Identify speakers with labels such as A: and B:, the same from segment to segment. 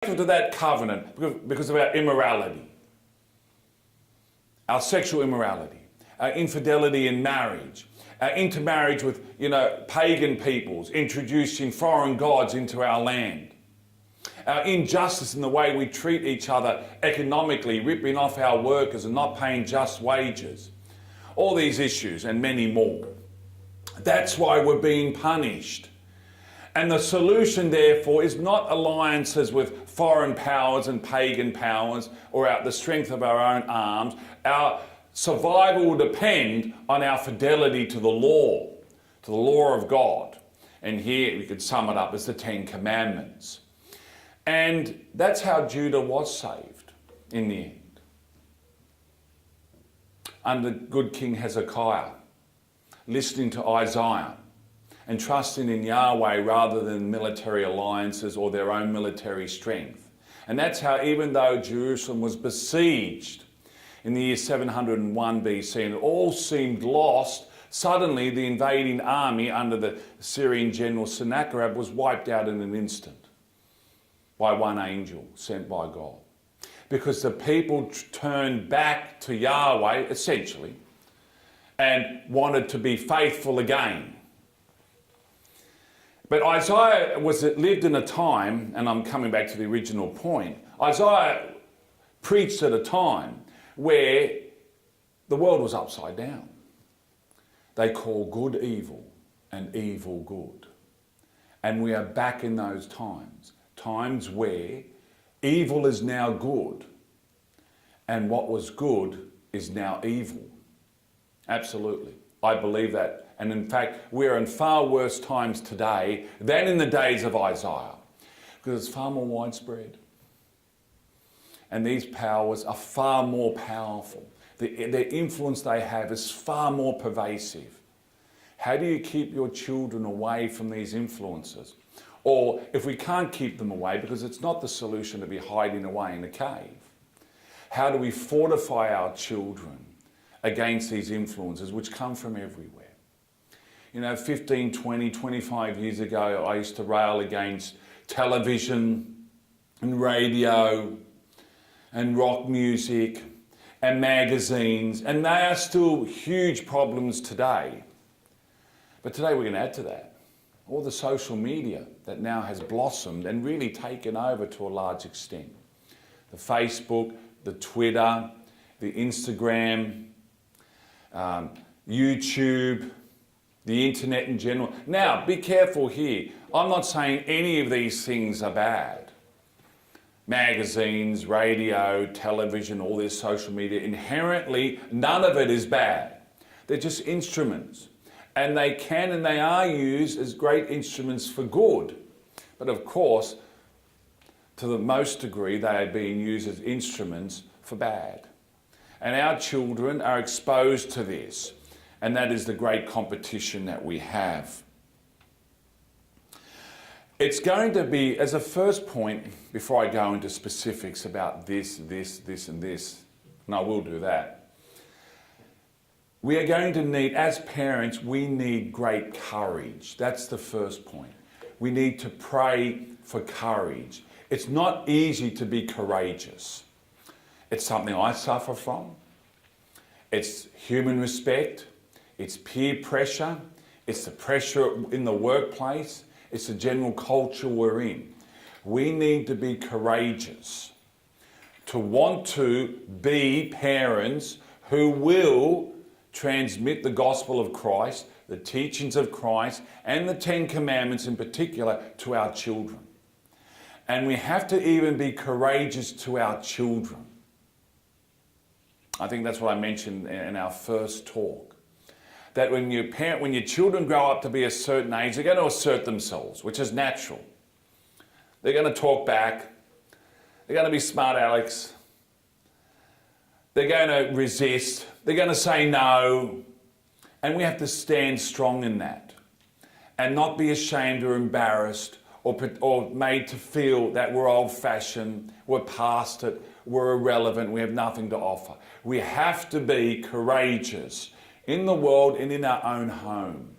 A: to that covenant because of our immorality, our sexual immorality, our infidelity in marriage, our intermarriage with, pagan peoples, introducing foreign gods into our land, our injustice in the way we treat each other economically, ripping off our workers and not paying just wages, all these issues and many more. That's why we're being punished. And the solution, therefore, is not alliances with foreign powers and pagan powers or the strength of our own arms. Our survival will depend on our fidelity to the law of God. And here we could sum it up as the Ten Commandments. And that's how Judah was saved in the end. Under good King Hezekiah, listening to Isaiah, and trusting in Yahweh rather than military alliances or their own military strength. And that's how, even though Jerusalem was besieged in the year 701 BC and it all seemed lost, suddenly the invading army under the Syrian general Sennacherib was wiped out in an instant by one angel sent by God. Because the people turned back to Yahweh, essentially, and wanted to be faithful again. But Isaiah lived in a time, and I'm coming back to the original point, Isaiah preached at a time where the world was upside down. They call good evil and evil good. And we are back in those times where evil is now good and what was good is now evil. Absolutely. I believe that. And in fact, we're in far worse times today than in the days of Isaiah, because it's far more widespread. And these powers are far more powerful. The influence they have is far more pervasive. How do you keep your children away from these influences? Or if we can't keep them away, because it's not the solution to be hiding away in a cave, how do we fortify our children against these influences which come from everywhere? 15, 20, 25 years ago, I used to rail against television and radio and rock music and magazines, and they are still huge problems today. But today we're going to add to that all the social media that now has blossomed and really taken over to a large extent. The Facebook, the Twitter, the Instagram, YouTube, the internet in general. Now, be careful here. I'm not saying any of these things are bad. Magazines, radio, television, all this social media, inherently, none of it is bad. They're just instruments. And they can and they are used as great instruments for good. But of course, to the most degree, they are being used as instruments for bad. And our children are exposed to this. And that is the great competition that we have. It's going to be, as a first point, before I go into specifics about this, and this, and I will do that, we are going to need, as parents, we need great courage. That's the first point. We need to pray for courage. It's not easy to be courageous. It's something I suffer from. It's human respect. It's peer pressure, it's the pressure in the workplace, it's the general culture we're in. We need to be courageous, to want to be parents who will transmit the gospel of Christ, the teachings of Christ, and the Ten Commandments in particular to our children. And we have to even be courageous to our children. I think that's what I mentioned in our first talk. That when your children grow up to be a certain age, they're going to assert themselves, which is natural. They're going to talk back. They're going to be smart alecks. They're going to resist. They're going to say no. And we have to stand strong in that and not be ashamed or embarrassed or made to feel that we're old-fashioned, we're past it, we're irrelevant, we have nothing to offer. We have to be courageous in the world and in our own home.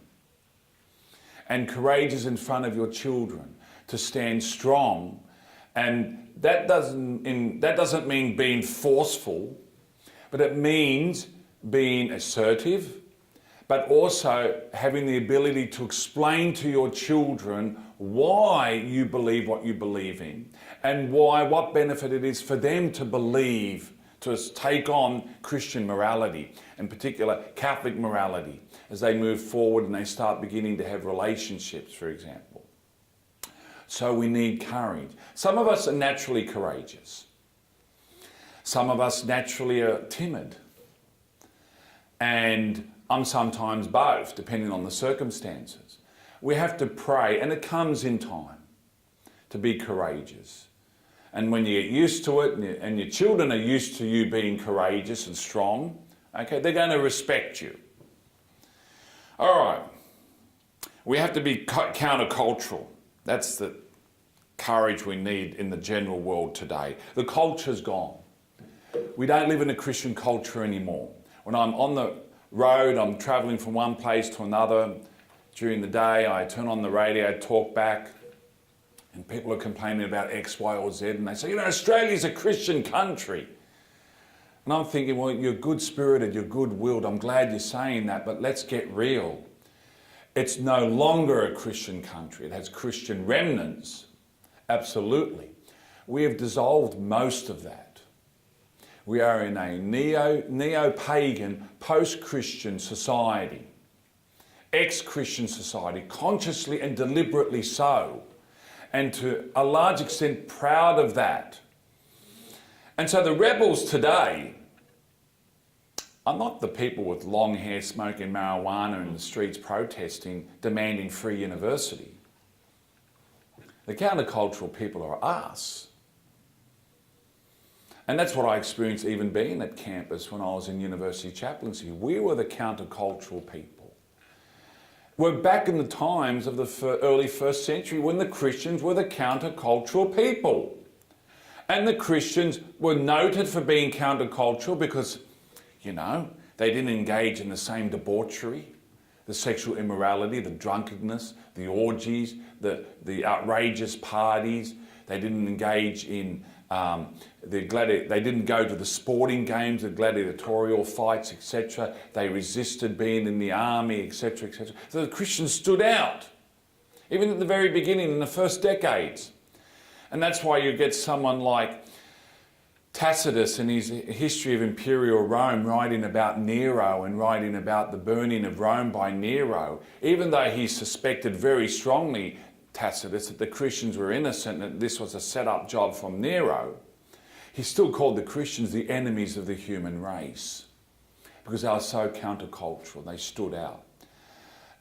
A: And courageous in front of your children to stand strong And that doesn't mean being forceful, but it means being assertive, but also having the ability to explain to your children why you believe what you believe in, and what benefit it is for them to believe, to take on Christian morality, in particular Catholic morality, as they move forward and they start beginning to have relationships, for example. So we need courage. Some of us are naturally courageous. Some of us naturally are timid. And I'm sometimes both, depending on the circumstances. We have to pray, and it comes in time, to be courageous. And when you get used to it, and your children are used to you being courageous and strong, okay, they're going to respect you. All right. We have to be countercultural. That's the courage we need in the general world today. The culture's gone. We don't live in a Christian culture anymore. When I'm on the road, I'm travelling from one place to another. During the day, I turn on the radio, talk back, and people are complaining about X, Y, or Z, and they say, Australia's a Christian country. And I'm thinking, well, you're good-spirited, you're good-willed, I'm glad you're saying that, but let's get real. It's no longer a Christian country. It has Christian remnants, absolutely. We have dissolved most of that. We are in a neo-pagan, post-Christian society, ex-Christian society, consciously and deliberately so, and to a large extent proud of that. And so the rebels today are not the people with long hair smoking marijuana in the streets protesting, demanding free university. The countercultural people are us. And that's what I experienced even being at campus when I was in university chaplaincy. We were the countercultural people. We're back in the times of the early first century when the Christians were the countercultural people. And the Christians were noted for being countercultural because, they didn't engage in the same debauchery, the sexual immorality, the drunkenness, the orgies, the outrageous parties. They didn't engage in they didn't go to the sporting games, the gladiatorial fights, etc. They resisted being in the army, etc., etc. So the Christians stood out, even at the very beginning, in the first decades. And that's why you get someone like Tacitus in his History of Imperial Rome writing about Nero and writing about the burning of Rome by Nero, even though he suspected very strongly, Tacitus, that the Christians were innocent and that this was a set-up job from Nero. He still called the Christians the enemies of the human race because they were so countercultural. They stood out.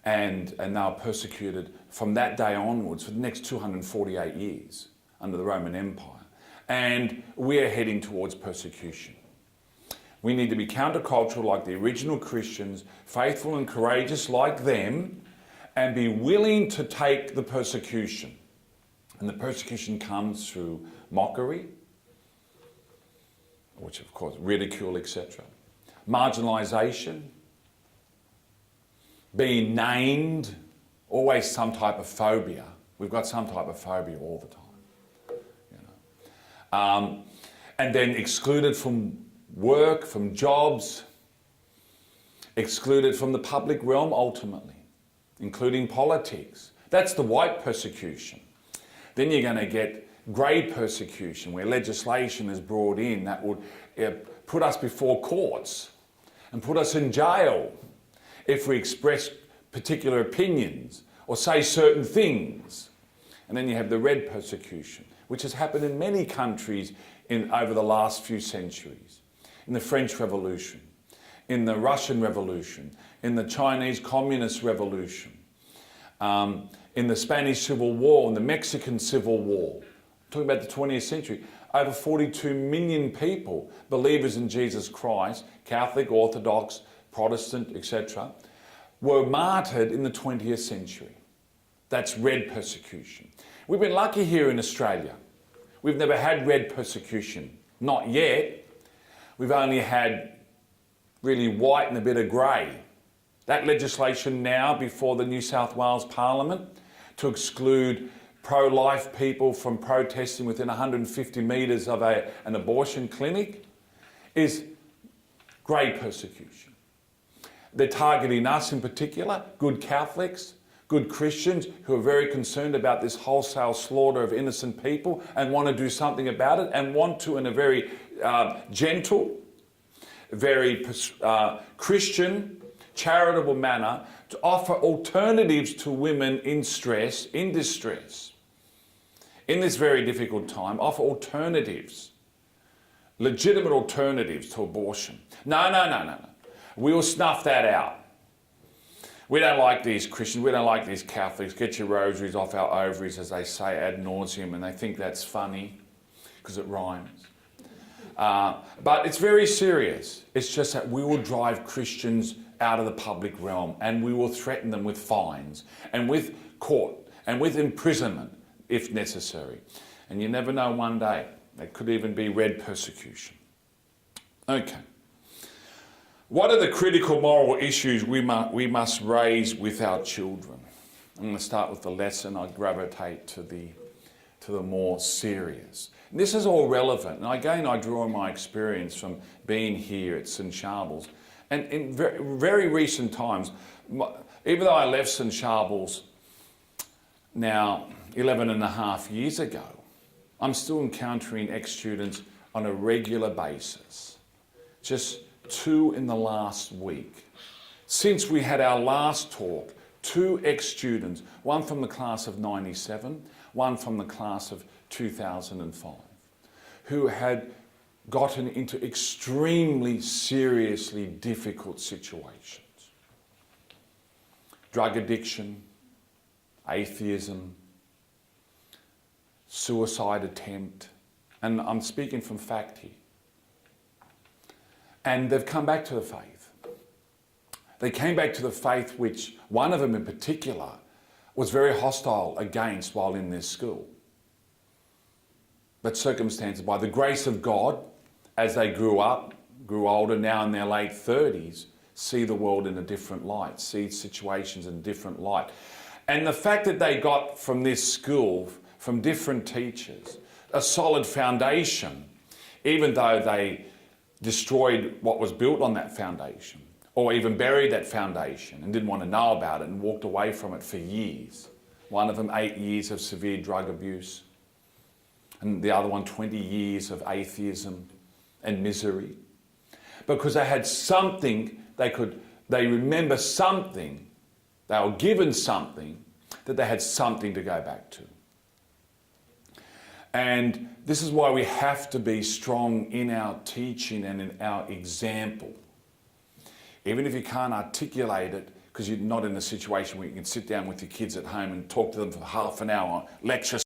A: And they were persecuted from that day onwards for the next 248 years under the Roman Empire. And we're heading towards persecution. We need to be countercultural like the original Christians, faithful and courageous like them, and be willing to take the persecution. And the persecution comes through mockery, which of course, ridicule, etc. Marginalisation, being named, always some type of phobia. We've got some type of phobia all the time. And then excluded from work, from jobs, excluded from the public realm ultimately, including politics. That's the white persecution. Then you're going to get grey persecution, where legislation is brought in that would put us before courts and put us in jail if we express particular opinions or say certain things. And then you have the red persecution, which has happened in many countries over the last few centuries. In the French Revolution, in the Russian Revolution, in the Chinese Communist Revolution, in the Spanish Civil War, in the Mexican Civil War. I'm talking about the 20th century. Over 42 million people, believers in Jesus Christ, Catholic, Orthodox, Protestant, etc., were martyred in the 20th century. That's red persecution. We've been lucky here in Australia. We've never had red persecution. Not yet. We've only had really white and a bit of grey. That legislation now before the New South Wales Parliament to exclude pro-life people from protesting within 150 metres of an abortion clinic is grave persecution. They're targeting us in particular, good Catholics, good Christians who are very concerned about this wholesale slaughter of innocent people and want to do something about it and want to, in a very gentle, very Christian, charitable manner, to offer alternatives to women in stress, in distress, in this very difficult time, offer alternatives, legitimate alternatives to abortion. No. We'll snuff that out. We don't like these Christians, we don't like these Catholics. Get your rosaries off our ovaries, as they say ad nauseum, and they think that's funny because it rhymes. But it's very serious. It's just that we will drive Christians out of the public realm, and we will threaten them with fines and with court and with imprisonment if necessary. And you never know, one day it could even be red persecution. Okay. What are the critical moral issues we must raise with our children? I'm going to start with the lesson. I gravitate to the more serious. And this is all relevant. And again, I draw on my experience from being here at St Charbel's. And in very recent times, even though I left St Charbel's now 11 and a half years ago, I'm still encountering ex-students on a regular basis. Just 2 in the last week. Since we had our last talk, 2 ex-students, one from the class of 97, one from the class of 2005, who had gotten into extremely seriously difficult situations. Drug addiction, atheism, suicide attempt, and I'm speaking from fact here. And they've come back to the faith. They came back to the faith which one of them in particular was very hostile against while in this school. But circumstances, by the grace of God, as they grew up, grew older, now in their late 30s, see the world in a different light, see situations in a different light. And the fact that they got from this school, from different teachers, a solid foundation, even though they destroyed what was built on that foundation, or even buried that foundation and didn't want to know about it and walked away from it for years. One of them 8 years of severe drug abuse, and the other one 20 years of atheism and misery. Because they had something, they remember something, they were given something, that they had something to go back to. And this is why we have to be strong in our teaching and in our example. Even if you can't articulate it, because you're not in a situation where you can sit down with your kids at home and talk to them for half an hour, lecture